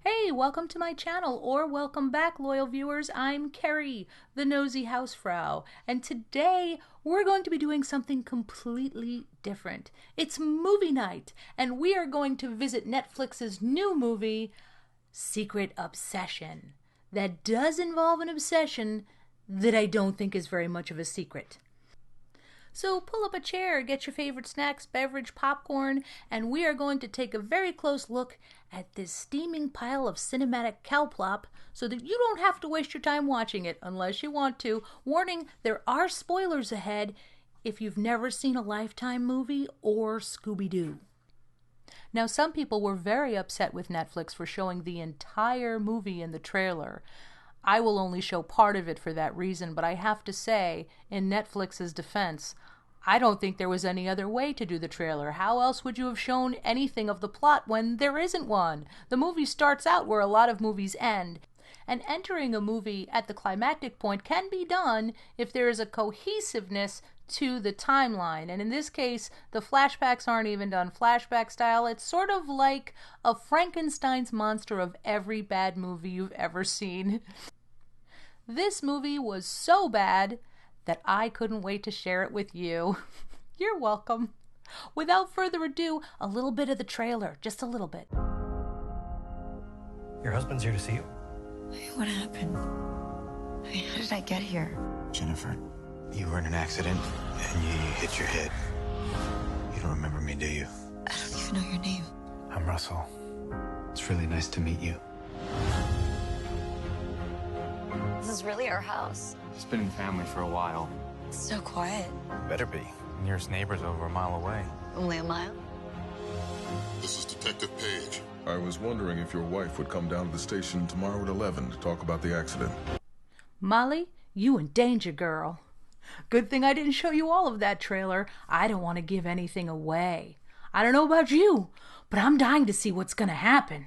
Hey, welcome to my channel, or welcome back, loyal viewers. I'm Carrie, the nosy housefrau, and today we're going to be doing something completely different. It's movie night, and we are going to visit Netflix's new movie, Secret Obsession, that does involve an obsession that I don't think is very much of a secret. So pull up a chair, get your favorite snacks, beverage, popcorn, and we are going to take a very close look at this steaming pile of cinematic cowplop so that you don't have to waste your time watching it unless you want to. Warning, there are spoilers ahead if you've never seen a Lifetime movie or Scooby-Doo. Now, some people were very upset with Netflix for showing the entire movie in the trailer. I will only show part of it for that reason, but I have to say, in Netflix's defense, I don't think there was any other way to do the trailer. How else would you have shown anything of the plot when there isn't one? The movie starts out where a lot of movies end, and entering a movie at the climactic point can be done if there is a cohesiveness to the timeline. And in this case, the flashbacks aren't even done flashback style. It's sort of like a Frankenstein's monster of every bad movie you've ever seen. This movie was so bad that I couldn't wait to share it with you. You're welcome. Without further ado, a little bit of the trailer, just a little bit. Your husband's here to see you. What happened? How did I get here? Jennifer, you were in an accident and you hit your head. You don't remember me, do you? I don't even know your name. I'm Russell. It's really nice to meet you. This is really our house. It's been in family for a while. It's so quiet. Better be. Nearest neighbor's over a mile away. Only a mile? This is Detective Page. I was wondering if your wife would come down to the station tomorrow at 11 to talk about the accident. Molly, you in danger, girl. Good thing I didn't show you all of that trailer. I don't want to give anything away. I don't know about you, but I'm dying to see what's going to happen.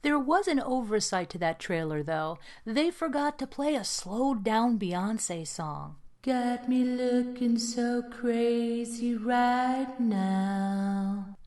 There was an oversight to that trailer, though. They forgot to play a slowed-down Beyoncé song. Got me looking so crazy right now.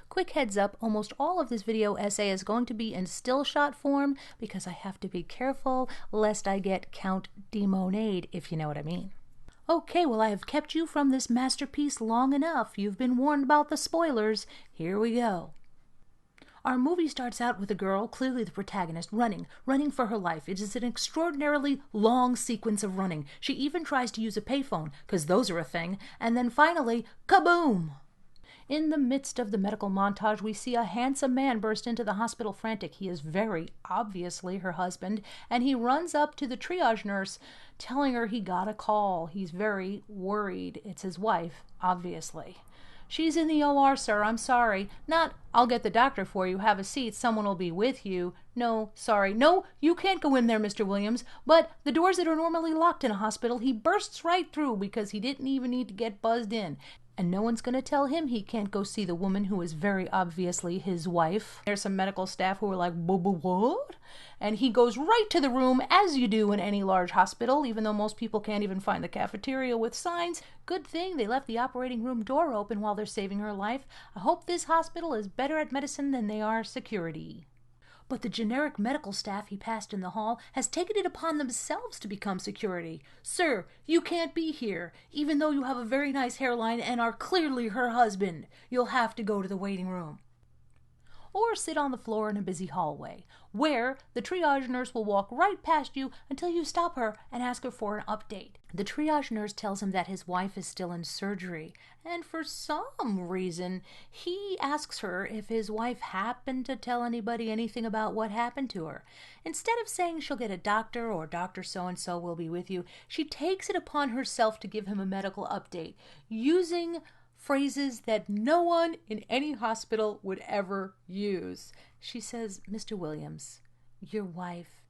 Quick heads up, almost all of this video essay is going to be in still shot form because I have to be careful lest I get Count Demonade, if you know what I mean. Okay, well, I have kept you from this masterpiece long enough. You've been warned about the spoilers. Here we go. Our movie starts out with a girl, clearly the protagonist, running for her life. It is an extraordinarily long sequence of running. She even tries to use a payphone, because those are a thing, and then finally, kaboom! In the midst of the medical montage, we see a handsome man burst into the hospital frantic. He is very obviously her husband, and he runs up to the triage nurse, telling her he got a call. He's very worried. It's his wife, obviously. She's in the OR, sir. I'm sorry. Not, I'll get the doctor for you. Have a seat. Someone will be with you. No, sorry. No, you can't go in there, Mr. Williams. But the doors that are normally locked in a hospital, he bursts right through because he didn't even need to get buzzed in. And no one's going to tell him he can't go see the woman who is very obviously his wife. There's some medical staff who are like, what? And he goes right to the room, as you do in any large hospital, even though most people can't even find the cafeteria with signs. Good thing they left the operating room door open while they're saving her life. I hope this hospital is better at medicine than they are security. But the generic medical staff he passed in the hall has taken it upon themselves to become security. Sir, you can't be here, even though you have a very nice hairline and are clearly her husband. You'll have to go to the waiting room. Or sit on the floor in a busy hallway, where the triage nurse will walk right past you until you stop her and ask her for an update. The triage nurse tells him that his wife is still in surgery, and for some reason, he asks her if his wife happened to tell anybody anything about what happened to her. Instead of saying she'll get a doctor or Dr. So-and-so will be with you, she takes it upon herself to give him a medical update, using phrases that no one in any hospital would ever use. She says, Mr. Williams, your wife,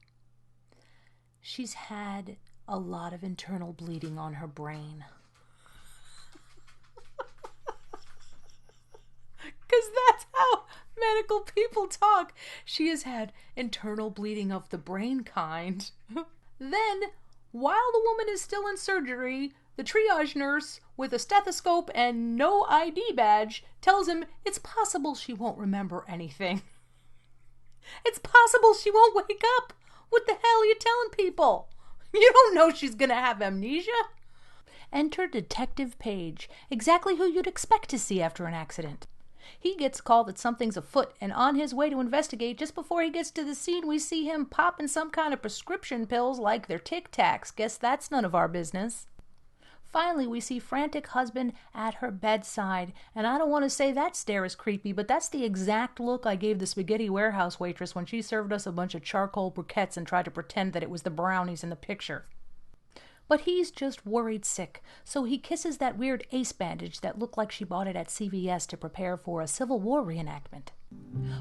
she's had a lot of internal bleeding on her brain. Because that's how medical people talk. She has had internal bleeding of the brain kind. Then, while the woman is still in surgery, the triage nurse, with a stethoscope and no ID badge, tells him it's possible she won't remember anything. It's possible possible she won't wake up? What the hell are you telling people? You don't know she's gonna have amnesia. Enter Detective Page, exactly who you'd expect to see after an accident. He gets a call that something's afoot, and on his way to investigate, just before he gets to the scene, we see him popping some kind of prescription pills like they're Tic Tacs. Guess that's none of our business. Finally, we see frantic husband at her bedside, and I don't want to say that stare is creepy, but that's the exact look I gave the spaghetti warehouse waitress when she served us a bunch of charcoal briquettes and tried to pretend that it was the brownies in the picture. But he's just worried sick, so he kisses that weird ace bandage that looked like she bought it at CVS to prepare for a Civil War reenactment.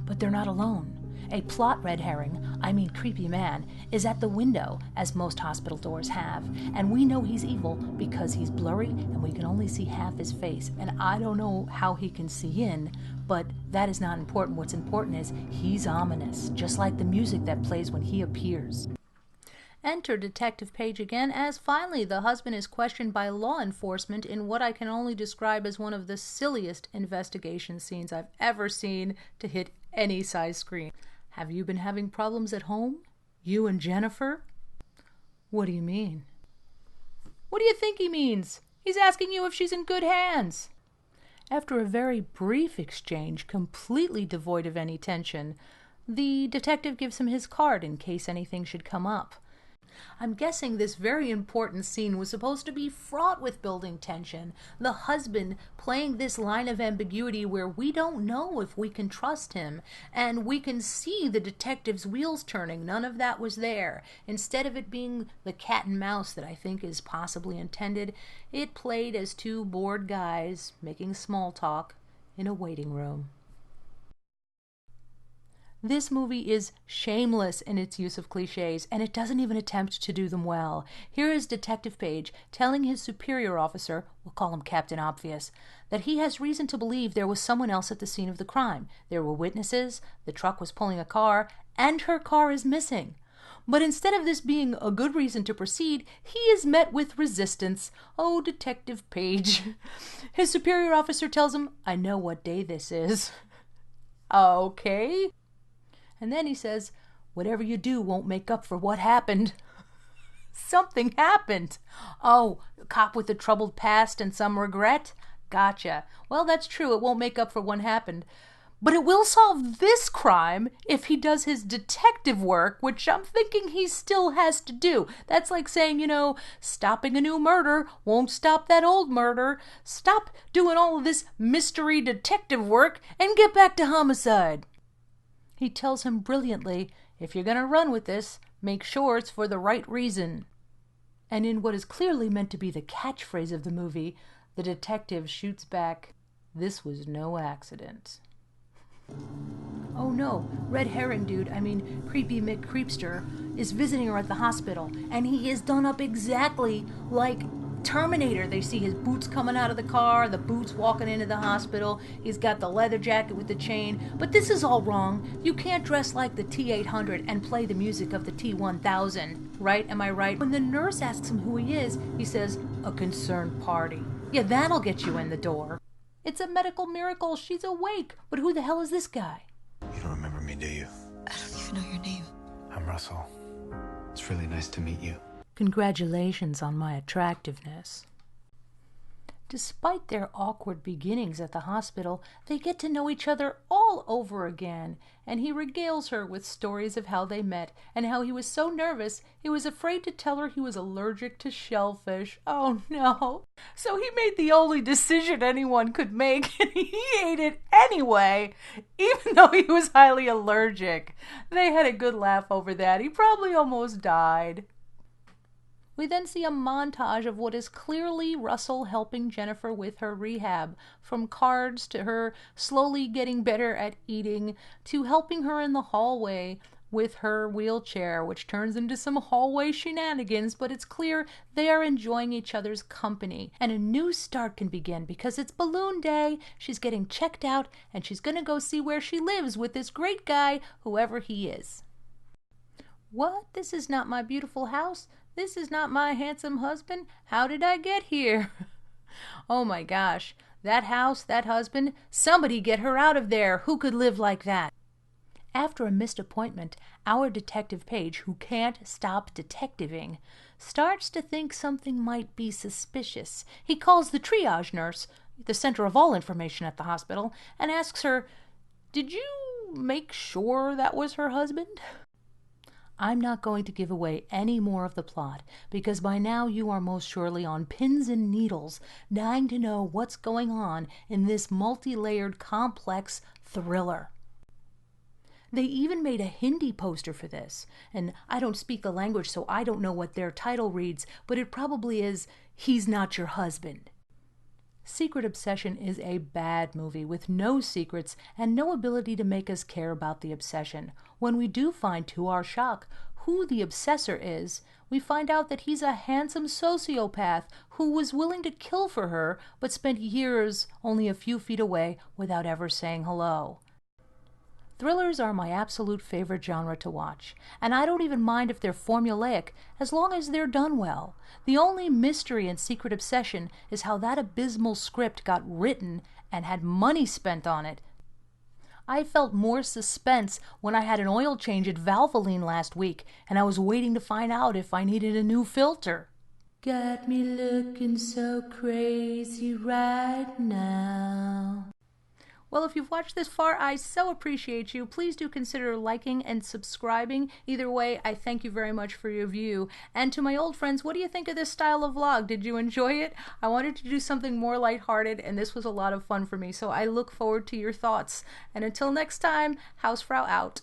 But they're not alone. A plot red herring, creepy man, is at the window, as most hospital doors have, and we know he's evil because he's blurry and we can only see half his face, and I don't know how he can see in, but that is not important. What's important is he's ominous, just like the music that plays when he appears. Enter Detective Page again, as finally the husband is questioned by law enforcement in what I can only describe as one of the silliest investigation scenes I've ever seen to hit any size screen. Have you been having problems at home? You and Jennifer? What do you mean? What do you think he means? He's asking you if she's in good hands. After a very brief exchange, completely devoid of any tension, the detective gives him his card in case anything should come up. I'm guessing this very important scene was supposed to be fraught with building tension. The husband playing this line of ambiguity where we don't know if we can trust him, and we can see the detective's wheels turning. None of that was there. Instead of it being the cat and mouse that I think is possibly intended, it played as two bored guys making small talk in a waiting room. This movie is shameless in its use of cliches, and it doesn't even attempt to do them well. Here is Detective Page telling his superior officer, we'll call him Captain Obvious, that he has reason to believe there was someone else at the scene of the crime. There were witnesses, the truck was pulling a car, and her car is missing. But instead of this being a good reason to proceed, he is met with resistance. Oh, Detective Page. His superior officer tells him, I know what day this is. Okay. And then he says, whatever you do won't make up for what happened. Something happened. Oh, a cop with a troubled past and some regret? Gotcha. Well, that's true. It won't make up for what happened. But it will solve this crime if he does his detective work, which I'm thinking he still has to do. That's like saying, stopping a new murder won't stop that old murder. Stop doing all of this mystery detective work and get back to homicide. He tells him brilliantly, if you're going to run with this, make sure it's for the right reason. And in what is clearly meant to be the catchphrase of the movie, the detective shoots back, this was no accident. Oh no, red herring dude, creepy McCreepster, is visiting her at the hospital, and he is done up exactly like Terminator. They see his boots coming out of the car, the boots walking into the hospital, he's got the leather jacket with the chain, but this is all wrong. You can't dress like the T-800 and play the music of the T-1000, right? Am I right? When the nurse asks him who he is, he says, a concerned party. Yeah, that'll get you in the door. It's a medical miracle, she's awake, but who the hell is this guy? You don't remember me, do you? I don't even know your name. I'm Russell. It's really nice to meet you. Congratulations on my attractiveness. Despite their awkward beginnings at the hospital, they get to know each other all over again, and he regales her with stories of how they met and how he was so nervous he was afraid to tell her he was allergic to shellfish. Oh no. So he made the only decision anyone could make, and he ate it anyway, even though he was highly allergic. They had a good laugh over that. He probably almost died. We then see a montage of what is clearly Russell helping Jennifer with her rehab, from cards to her slowly getting better at eating, to helping her in the hallway with her wheelchair, which turns into some hallway shenanigans, but it's clear they are enjoying each other's company. And a new start can begin because it's balloon day, she's getting checked out, and she's gonna go see where she lives with this great guy, whoever he is. What? This is not my beautiful house? This is not my handsome husband? How did I get here? Oh my gosh, that house, that husband, somebody get her out of there. Who could live like that? After a missed appointment, our detective Page, who can't stop detectiving, starts to think something might be suspicious. He calls the triage nurse, the center of all information at the hospital, and asks her, "Did you make sure that was her husband?" I'm not going to give away any more of the plot, because by now you are most surely on pins and needles, dying to know what's going on in this multi-layered, complex thriller. They even made a Hindi poster for this, and I don't speak the language, so I don't know what their title reads, but it probably is, "He's Not Your Husband." Secret Obsession is a bad movie with no secrets and no ability to make us care about the obsession. When we do find, to our shock, who the obsessor is, we find out that he's a handsome sociopath who was willing to kill for her, but spent years only a few feet away without ever saying hello. Thrillers are my absolute favorite genre to watch, and I don't even mind if they're formulaic as long as they're done well. The only mystery in Secret Obsession is how that abysmal script got written and had money spent on it. I felt more suspense when I had an oil change at Valvoline last week, and I was waiting to find out if I needed a new filter. Got me looking so crazy right now. Well, if you've watched this far, I so appreciate you. Please do consider liking and subscribing. Either way, I thank you very much for your view. And to my old friends, what do you think of this style of vlog? Did you enjoy it? I wanted to do something more lighthearted, and this was a lot of fun for me, so I look forward to your thoughts. And until next time, Hausfrau out.